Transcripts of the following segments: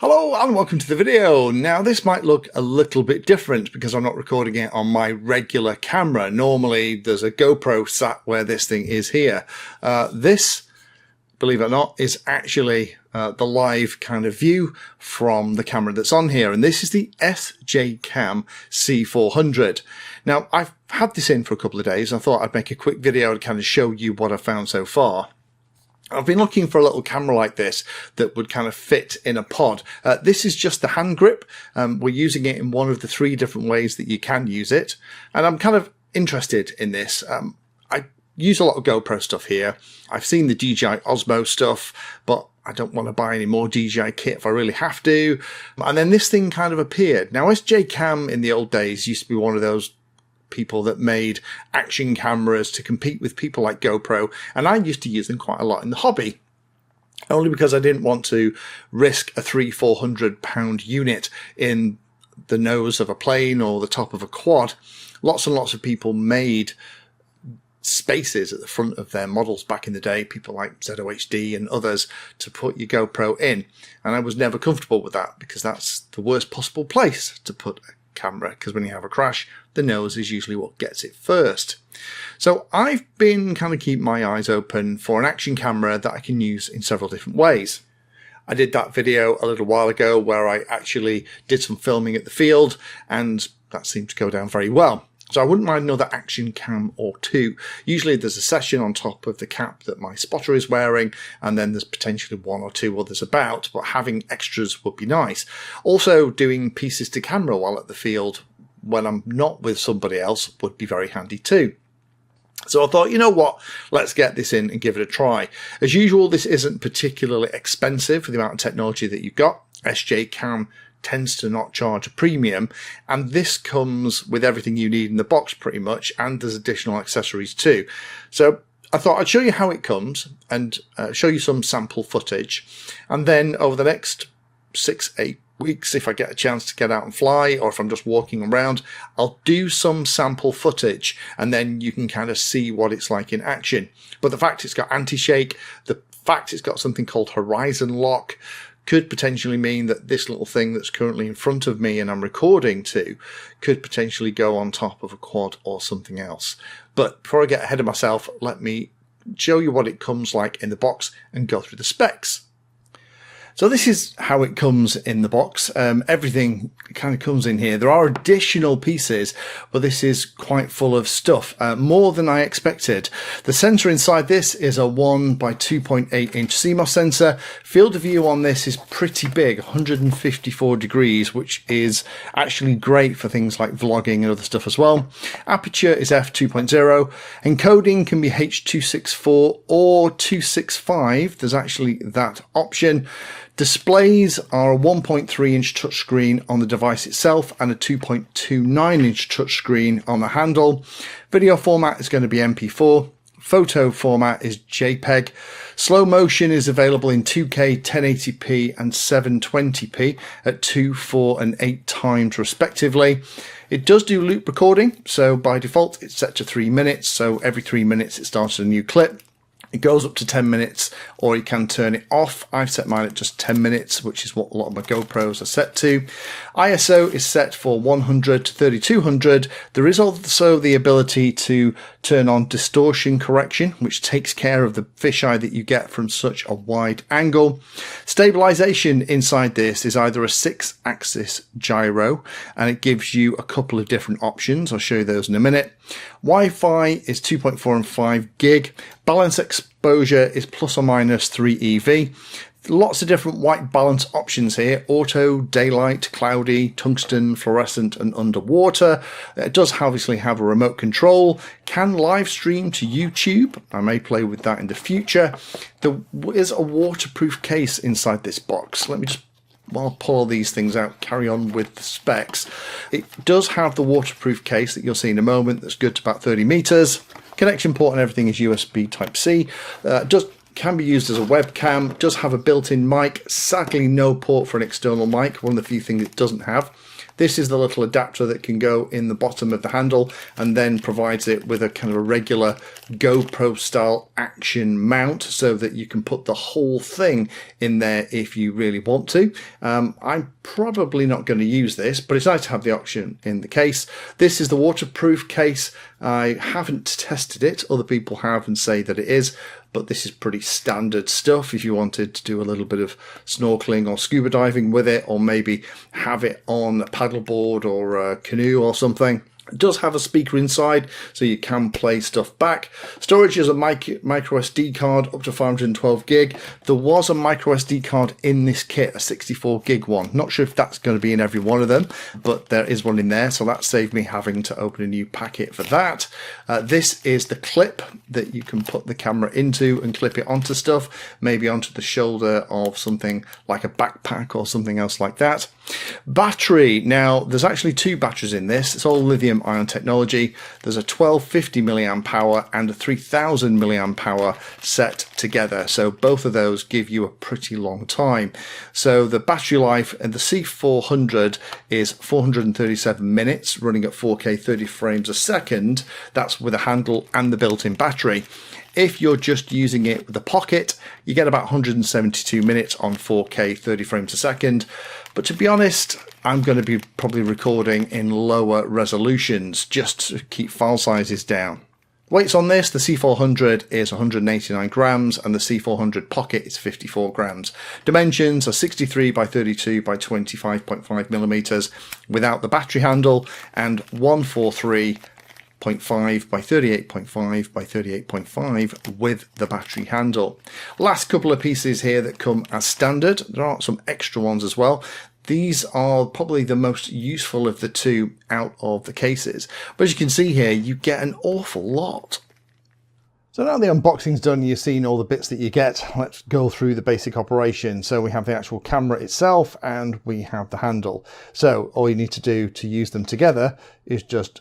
Hello and welcome to the video. Now this might look a little bit different because I'm not recording it on my regular camera. Normally there's a GoPro sat where this thing is here. This, believe it or not, is actually the live kind of view from the camera that's on here, and this is the SJ Cam C400. Now I've had this in for a couple of days. I thought I'd make a quick video to kind of show you what I've found so far. I've been looking for a little camera like this that would kind of fit in a pod. This is just the hand grip. We're using it in one of the 3 different ways that you can use it. And I'm kind of interested in this. I use a lot of GoPro stuff here. I've seen the DJI Osmo stuff, but I don't want to buy any more DJI kit if I really have to. And then this thing kind of appeared. Now, SJ Cam in the old days used to be one of those people that made action cameras to compete with people like GoPro, and I used to use them quite a lot in the hobby, only because I didn't want to risk a £300-400 pound unit in the nose of a plane or the top of a quad. Lots and lots of people made spaces at the front of their models back in the day, people like ZOHD and others, to put your GoPro in, and I was never comfortable with that because that's the worst possible place to put a camera, because when you have a crash, the nose is usually what gets it first. So I've been kind of keeping my eyes open for an action camera that I can use in several different ways. I did that video a little while ago where I actually did some filming at the field, and that seemed to go down very well. So I wouldn't mind another action cam or 2. Usually there's a session on top of the cap that my spotter is wearing, and then there's potentially 1 or 2 others about, but having extras would be nice. Also, doing pieces to camera while at the field when I'm not with somebody else would be very handy too. So I thought, you know what, let's get this in and give it a try. As usual, this isn't particularly expensive for the amount of technology that you've got. SJ Cam tends to not charge a premium, and this comes with everything you need in the box pretty much, and there's additional accessories too. So I thought I'd show you how it comes and show you some sample footage, and then over the next 6-8 weeks, if I get a chance to get out and fly, or if I'm just walking around, I'll do some sample footage, and then you can kind of see what it's like in action. But the fact it's got anti-shake, the fact it's got something called horizon lock, could potentially mean that this little thing that's currently in front of me and I'm recording to could potentially go on top of a quad or something else. But before I get ahead of myself, let me show you what it comes like in the box and go through the specs. So this is how it comes in the box. Everything kind of comes in here. There are additional pieces, but this is quite full of stuff, more than I expected. The sensor inside this is a 1 by 2.8 inch CMOS sensor. Field of view on this is pretty big, 154 degrees, which is actually great for things like vlogging and other stuff as well. Aperture is f2.0. Encoding can be H.264 or 265. There's actually that option. Displays are a 1.3 inch touchscreen on the device itself and a 2.29 inch touchscreen on the handle. Video format is going to be MP4. Photo format is JPEG. Slow motion is available in 2K, 1080p and 720p at 2, 4 and 8 times respectively. It does do loop recording, so by default it's set to 3 minutes, so every 3 minutes it starts a new clip. It goes up to 10 minutes, or you can turn it off. I've set mine at just 10 minutes, which is what a lot of my GoPros are set to. ISO is set for 100 to 3200. There is also the ability to turn on distortion correction, which takes care of the fisheye that you get from such a wide angle. Stabilization inside this is either a 6-axis gyro, and it gives you a couple of different options. I'll show you those in a minute. Wi-Fi is 2.4 and 5 gig. Balance exposure is plus or minus 3 EV. Lots of different white balance options here: auto, daylight, cloudy, tungsten, fluorescent and underwater. It does obviously have a remote control, can live stream to YouTube. I may play with that in the future. There is a waterproof case inside this box. Let me just, while I pull all these things out, carry on with the specs. It does have the waterproof case that you'll see in a moment that's good to about 30 meters. Connection port and everything is USB Type-C. Can be used as a webcam. Does have a built-in mic. Sadly, no port for an external mic. One of the few things it doesn't have. This is the little adapter that can go in the bottom of the handle and then provides it with a kind of a regular GoPro style action mount so that you can put the whole thing in there if you really want to. I'm probably not going to use this, but it's nice to have the option in the case. This is the waterproof case. I haven't tested it. Other people have and say that it is, but this is pretty standard stuff if you wanted to do a little bit of snorkeling or scuba diving with it, or maybe have it on a paddleboard or a canoe or something. It does have a speaker inside, so you can play stuff back. Storage is a micro SD card up to 512 gig. There was a micro SD card in this kit, a 64 gig one. Not sure if that's going to be in every one of them, but there is one in there, so that saved me having to open a new packet for that. This is the clip that you can put the camera into and clip it onto stuff, maybe onto the shoulder of something like a backpack or something else like that. Battery. Now, there's actually two batteries in this. It's all lithium ion technology. There's a 1250 milliamp hour and a 3000 milliamp hour set together, so both of those give you a pretty long time. So the battery life in the C400 is 437 minutes, running at 4K 30 frames a second. That's with a handle and the built-in battery. If you're just using it with a pocket, you get about 172 minutes on 4K 30 frames a second. But to be honest, I'm going to be probably recording in lower resolutions just to keep file sizes down. Weights on this, the C400 is 189 grams and the C400 Pocket is 54 grams. Dimensions are 63 by 32 by 25.5 millimeters without the battery handle, and 143.5 by 38.5 by 38.5 with the battery handle. Last couple of pieces here that come as standard. There are some extra ones as well. These are probably the most useful of the two out of the cases. But as you can see here, you get an awful lot. So now the unboxing's done, you've seen all the bits that you get. Let's go through the basic operation. So we have the actual camera itself and we have the handle. So all you need to do to use them together is just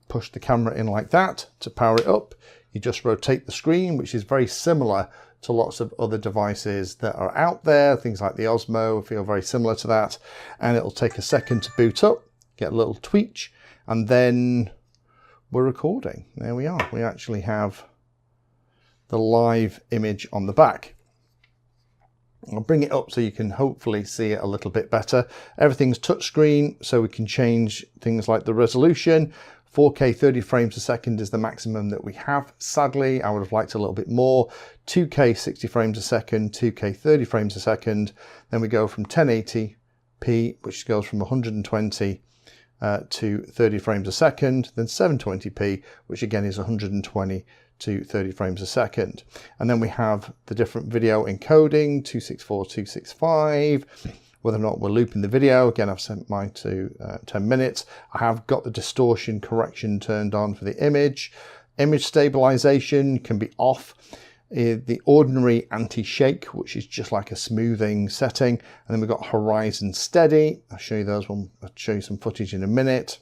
push the camera in like that to power it up. You just rotate the screen, which is very similar to lots of other devices that are out there. Things like the Osmo feel very similar to that. And it'll take a second to boot up, get a little twitch, and then we're recording. There we are. We actually have the live image on the back. I'll bring it up so you can hopefully see it a little bit better. Everything's touchscreen, so we can change things like the resolution. 4K 30 frames a second is the maximum that we have. Sadly, I would have liked a little bit more. 2K 60 frames a second, 2K 30 frames a second. Then we go from 1080p, which goes from 120 to 30 frames a second. Then 720p, which again is 120 to 30 frames a second. And then we have the different video encoding, 264, 265. Whether or not we're looping the video, again, I've set mine to 10 minutes. I have got the distortion correction turned on for the image. Image stabilization can be off. The ordinary anti-shake, which is just like a smoothing setting. And then we've got horizon steady. I'll show you those one. I'll show you some footage in a minute.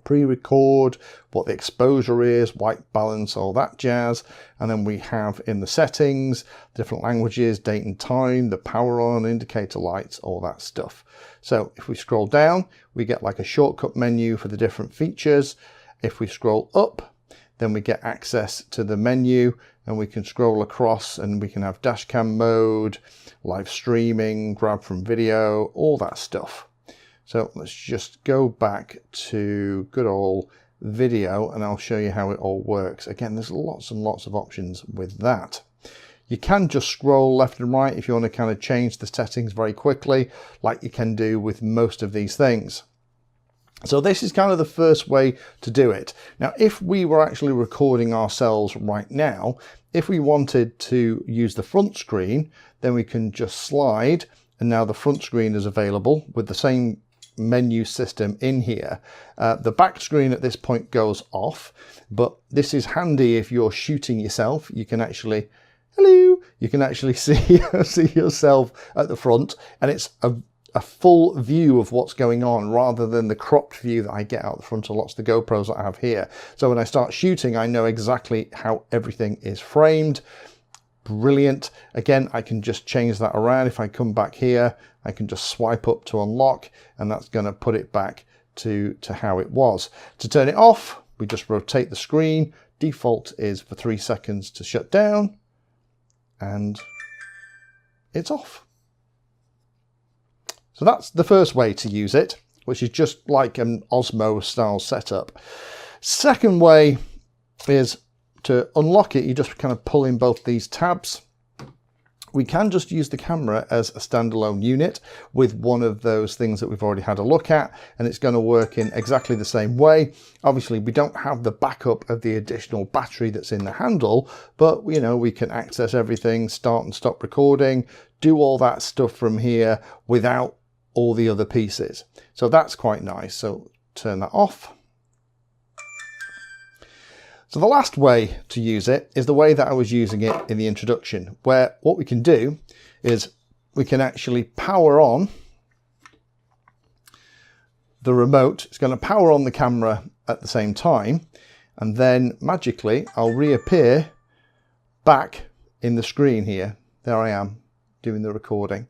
Pre-record, what the exposure is, white balance, all that jazz. And then we have in the settings, different languages, date and time, the power on, indicator lights, all that stuff. So if we scroll down, we get like a shortcut menu for the different features. If we scroll up, then we get access to the menu, and we can scroll across and we can have dash cam mode, live streaming, grab from video, all that stuff. So let's just go back to good old video and I'll show you how it all works. Again, there's lots and lots of options with that. You can just scroll left and right if you want to kind of change the settings very quickly, like you can do with most of these things. So this is kind of the first way to do it. Now, if we were actually recording ourselves right now, if we wanted to use the front screen, then we can just slide, and now the front screen is available with the same menu system in here. The back screen at this point goes off, but this is handy if you're shooting yourself. You can actually, hello, you can actually see yourself at the front, and it's a full view of what's going on rather than the cropped view that I get out the front of lots of the GoPros that I have here. So when I start shooting, I know exactly how everything is framed. brilliant. Again, I can just change that around. If I come back here, I can just swipe up to unlock, and that's going to put it back to how it was. To turn it off, we just rotate the screen. Default is for 3 seconds to shut down, and it's off. So that's the first way to use it, which is just like an Osmo style setup. Second way is to unlock it. You just kind of pull in both these tabs. We can just use the camera as a standalone unit with one of those things that we've already had a look at, and it's going to work in exactly the same way. Obviously, we don't have the backup of the additional battery that's in the handle, but you know, we can access everything, start and stop recording, do all that stuff from here without all the other pieces. So that's quite nice. So turn that off. So the last way to use it is the way that I was using it in the introduction, where what we can do is we can actually power on the remote. It's going to power on the camera at the same time, and then magically I'll reappear back in the screen here. There I am doing the recording.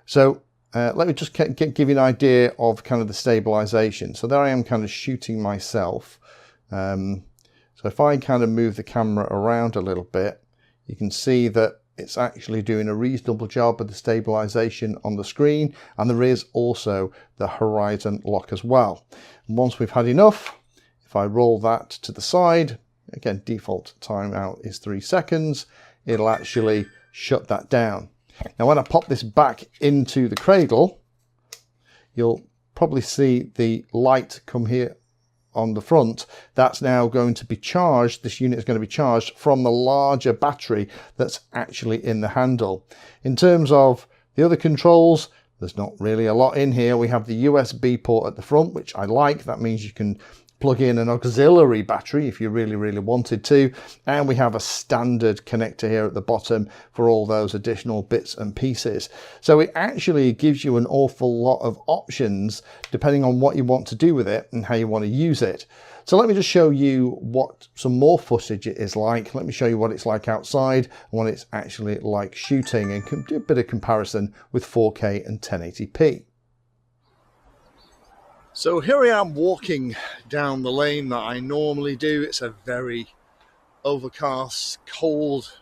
So let me just give you an idea of kind of the stabilization. So there I am kind of shooting myself. So if I kind of move the camera around a little bit, you can see that it's actually doing a reasonable job of the stabilization on the screen, and there is also the horizon lock as well. And once we've had enough, if I roll that to the side, again, default timeout is 3 seconds, it'll actually shut that down. Now when I pop this back into the cradle, you'll probably see the light come here on the front. That's now going to be charged. This unit is going to be charged from the larger battery that's actually in the handle. In terms of the other controls, there's not really a lot in here. We have the USB port at the front, which I like. That means you can plug in an auxiliary battery if you really wanted to, and we have a standard connector here at the bottom for all those additional bits and pieces. So it actually gives you an awful lot of options depending on what you want to do with it and how you want to use it. So let me just show you what some more footage it is like. Let me show you what it's like outside and what it's actually like shooting, and do a bit of comparison with 4K and 1080p. So here I am walking down the lane that I normally do. It's a very overcast, cold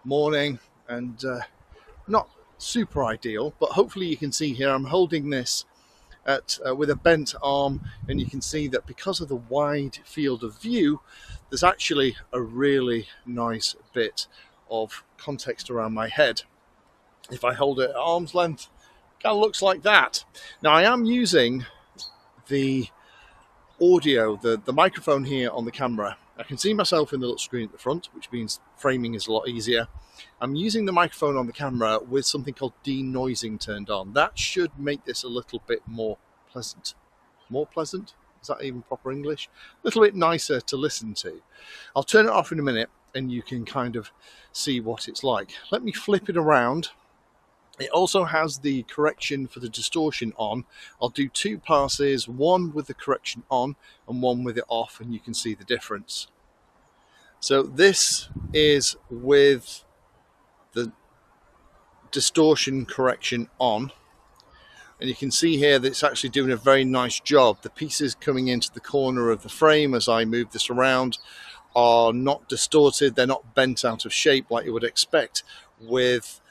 morning, and not super ideal, but hopefully you can see here I'm holding this with a bent arm, and you can see that because of the wide field of view, there's actually a really nice bit of context around my head. If I hold it at arm's length, it kind of looks like that. Now I am using the audio, the microphone here on the camera. I can see myself in the little screen at the front, which means framing is a lot easier. I'm using the microphone on the camera with something called denoising turned on. That should make this a little bit more pleasant. More pleasant? Is that even proper English? A little bit nicer to listen to. I'll turn it off in a minute and you can kind of see what it's like. Let me flip it around. It also has the correction for the distortion on. I'll do 2 passes, one with the correction on and one with it off, and you can see the difference. So this is with the distortion correction on, and you can see here that it's actually doing a very nice job. The pieces coming into the corner of the frame as I move this around are not distorted, they're not bent out of shape like you would expect with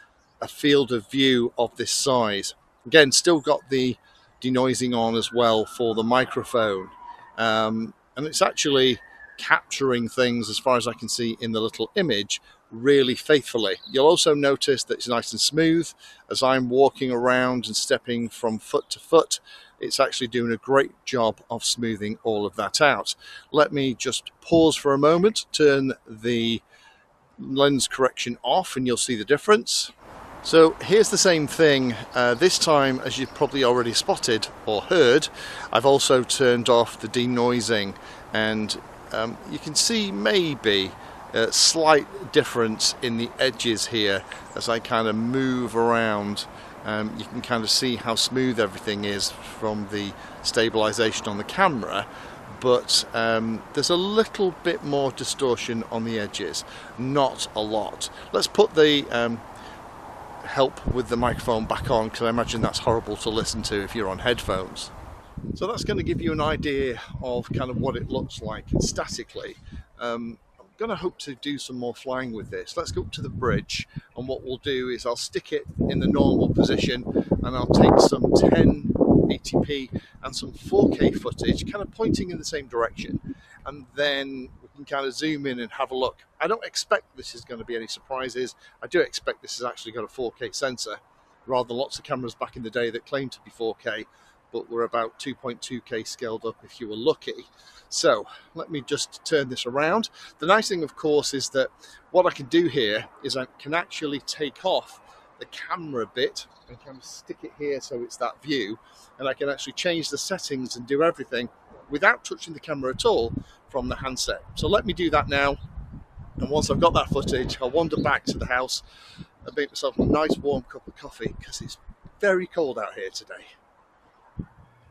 a field of view of this size. Again, still got the denoising on as well for the microphone, and it's actually capturing things, as far as I can see in the little image, really faithfully. You'll also notice that it's nice and smooth as I'm walking around and stepping from foot to foot. It's actually doing a great job of smoothing all of that out. Let me just pause for a moment, turn the lens correction off, and you'll see the difference. So here's the same thing. This time, as you've probably already spotted or heard, I've also turned off the denoising, and you can see maybe a slight difference in the edges here as I kind of move around. You can kind of see how smooth everything is from the stabilization on the camera, but there's a little bit more distortion on the edges, not a lot. Let's put the help with the microphone back on, because I imagine that's horrible to listen to if you're on headphones. So that's going to give you an idea of kind of what it looks like statically. I'm going to hope to do some more flying with this. Let's go up to the bridge, and what we'll do is I'll stick it in the normal position, and I'll take some 1080p and some 4K footage kind of pointing in the same direction, and then we can kind of zoom in and have a look. I don't expect this is going to be any surprises. I do expect this has actually got a 4K sensor, rather than lots of cameras back in the day that claimed to be 4K, but we're about 2.2K scaled up if you were lucky. So let me just turn this around. The nice thing, of course, is that what I can do here is I can actually take off the camera bit and kind of stick it here so it's that view, and I can actually change the settings and do everything without touching the camera at all from the handset. So let me do that now, and once I've got that footage, I'll wander back to the house and make myself a nice warm cup of coffee, because it's very cold out here today.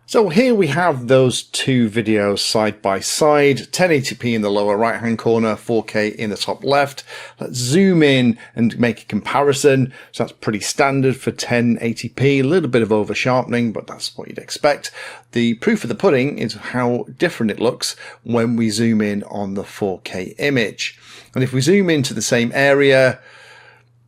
So here we have those two videos side by side, 1080p in the lower right hand corner, 4K in the top left. Let's zoom in and make a comparison. So that's pretty standard for 1080p, a little bit of over sharpening, but that's what you'd expect. The proof of the pudding is how different it looks when we zoom in on the 4K image. And if we zoom into the same area,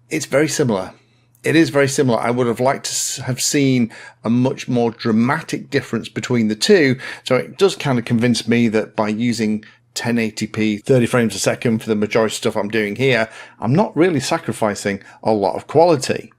it's very similar. It is very similar. I would have liked to have seen a much more dramatic difference between the two. So it does kind of convince me that by using 1080p, 30 frames a second for the majority of stuff I'm doing here, I'm not really sacrificing a lot of quality.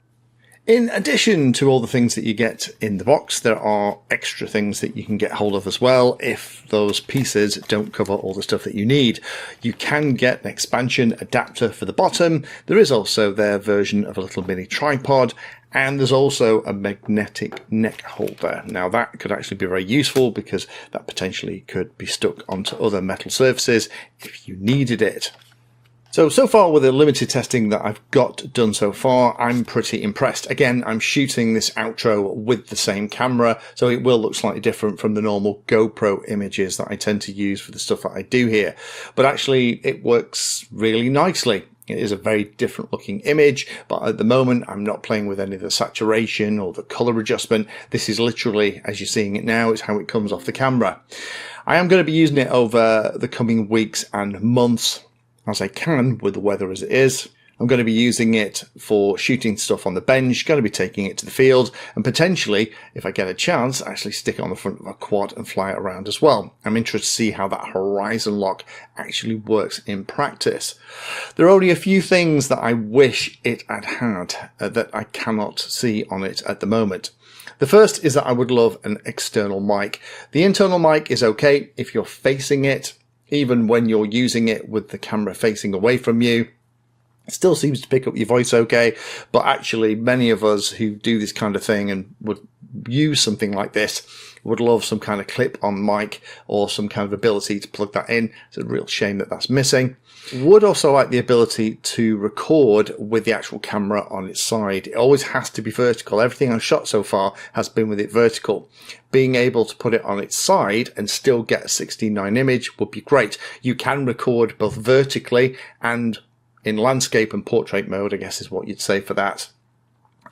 In addition to all the things that you get in the box, there are extra things that you can get hold of as well if those pieces don't cover all the stuff that you need. You can get an expansion adapter for the bottom. There is also their version of a little mini tripod, and there's also a magnetic neck holder. Now that could actually be very useful, because that potentially could be stuck onto other metal surfaces if you needed it. So far with the limited testing that I've got done so far, I'm pretty impressed. Again, I'm shooting this outro with the same camera, so it will look slightly different from the normal GoPro images that I tend to use for the stuff that I do here. But actually, it works really nicely. It is a very different looking image, but at the moment I'm not playing with any of the saturation or the color adjustment. This is literally, as you're seeing it now, is how it comes off the camera. I am going to be using it over the coming weeks and months, as I can with the weather as it is. I'm going to be using it for shooting stuff on the bench, going to be taking it to the field, and potentially, if I get a chance, actually stick it on the front of a quad and fly it around as well. I'm interested to see how that horizon lock actually works in practice. There are only a few things that I wish it had that I cannot see on it at the moment. The first is that I would love an external mic. The internal mic is okay if you're facing it. Even when you're using it with the camera facing away from you, it still seems to pick up your voice okay. But actually, many of us who do this kind of thing and would use something like this would love some kind of clip-on mic or some kind of ability to plug that in. It's a real shame that that's missing. Would also like the ability to record with the actual camera on its side. It always has to be vertical. Everything I've shot so far has been with it vertical. Being able to put it on its side and still get a 16:9 image would be great. You can record both vertically and in landscape and portrait mode, I guess is what you'd say for that.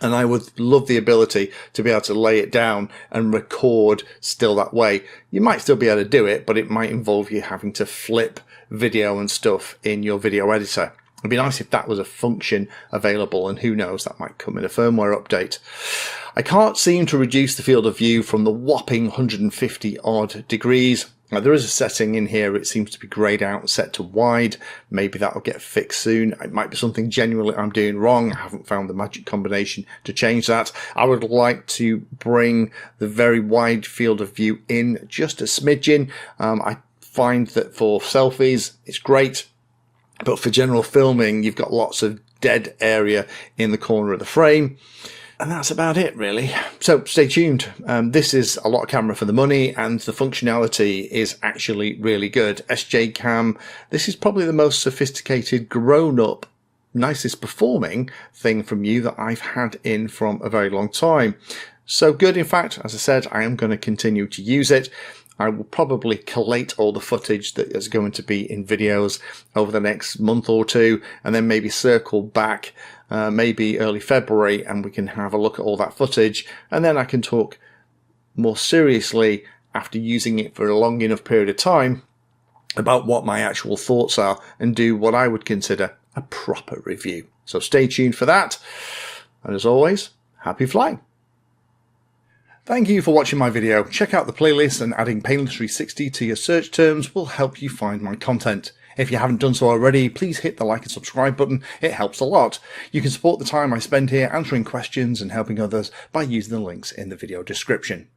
And I would love the ability to be able to lay it down and record still that way. You might still be able to do it, but it might involve you having to flip video and stuff in your video editor. It'd be nice if that was a function available, and who knows, that might come in a firmware update. I can't seem to reduce the field of view from the whopping 150 odd degrees. Now, there is a setting in here, it seems to be grayed out and set to wide. Maybe that'll get fixed soon. It might be something genuinely I'm doing wrong. I haven't found the magic combination to change that. I would like to bring the very wide field of view in just a smidgen. I find that for selfies, it's great. But for general filming, you've got lots of dead area in the corner of the frame. And that's about it, really. So stay tuned. This is a lot of camera for the money, and the functionality is actually really good. SJ Cam, this is probably the most sophisticated, grown-up, nicest performing thing from you that I've had in from a very long time. So good, in fact, as I said, I am going to continue to use it. I will probably collate all the footage that is going to be in videos over the next month or two, and then maybe circle back maybe early February, and we can have a look at all that footage, and then I can talk more seriously after using it for a long enough period of time about what my actual thoughts are and do what I would consider a proper review. So stay tuned for that, and as always, happy flying. Thank you for watching my video. Check out the playlist, and adding Painless 360 to your search terms will help you find my content. If you haven't done so already, please hit the like and subscribe button. It helps a lot. You can support the time I spend here answering questions and helping others by using the links in the video description.